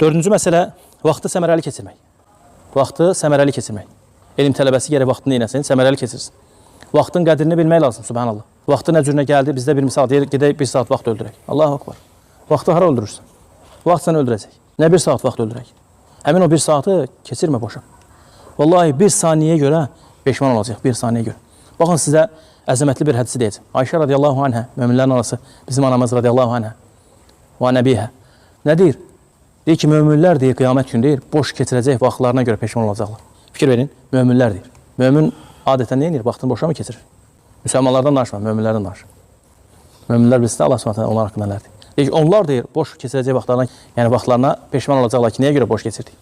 Dördüncü məsələ, vaxtı səmərəli keçirmək. Vaxtı səmərəli keçirmək. Elm tələbəsi gərək vaxtını neynəsin, səmərəli keçirsin. Vaxtın qədrini bilmək lazım, subhanallah. Vaxtı nə cürünə gəldi, bizdə bir misal deyir, gedək 1 saat vaxt öldürək. Allahu akbar. Vaxtı hara öldürürsən? Vaxt səni öldürəcək. Nə 1 saat vaxt öldürək? Həmin o 1 saatı keçirmə boşa. Vallahi 1 saniyəyə görə peşman olacaq, 1 saniyəyə görə. Baxın sizə əzəmətli bir hədisi deyəcəm. Ayşə radiyallahu anhə, möminlərin anası, bizim anamız radiyallahu anhə və nəbiyhə. Nə deyir? Deyir ki, möminlər deyir, qiyamət günü deyir, boş keçirəcək vaxtlarına görə peşman olacaqlar. Fikir verin, möminlər deyir. Mömin adətən nə edir? Vaxtını boşa mı keçirir? Müsəlmanlardan danışma, möminlərdən danış. Möminlər bilsin, Allah s.ə. onlar haqqında nələrdir? Deyir ki, onlar deyir, boş keçirəcək vaxtlarına, yəni vaxtlarına peşman olacaqlar ki, nəyə görə boş keçirdik?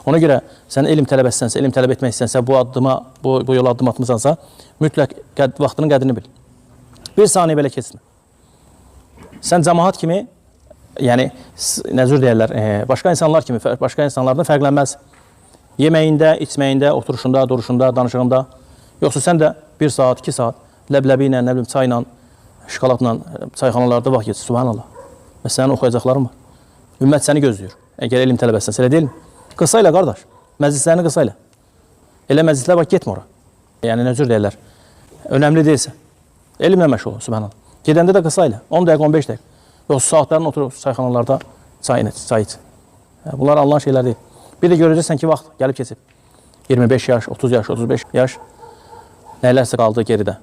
Ona görə sən elm tələbəsisənsə, elm tələb etmək istəyənsə, bu yola addım atmısansa, mütləq vaxtının qədrini bil. 1 saniyə belə keçsin. Sən cəmaat kimi, yəni, nəzür deyərlər, başqa insanlar kimi, başqa insanlardan fərqlənməz. Yeməyində, içməyində, oturuşunda, duruşunda, danışığında. Yoxsa sən də 1 saat, 2 saat ləbləbi ilə, nə bilim, çayla, şokoladla çayxanalarda vaxt geçir, subhanallah. Və sənin oxuyacaqların var. Ümmət səni gözləyir. Əgər elm tələbəsən, elə deyilmi? Qısa ilə, qardaş. Məclislərini qısa ilə. Elə məclislər var, getmə ora. Yəni, necür deyirlər, önəmli deyilsə. Elmlə məşğul ol, subhanallah. Gedəndə də qısa ilə, 10 dəqiqə, 15 dəqiqə. Yoxsa saatlarını oturur çayxanalarda çay iç. Bunlar alınan şeylər deyil. Bir də görəcəksən ki, vaxt gəlib keçib. 25 yaş, 30 yaş, 35 yaş nələrsə qaldı geridə.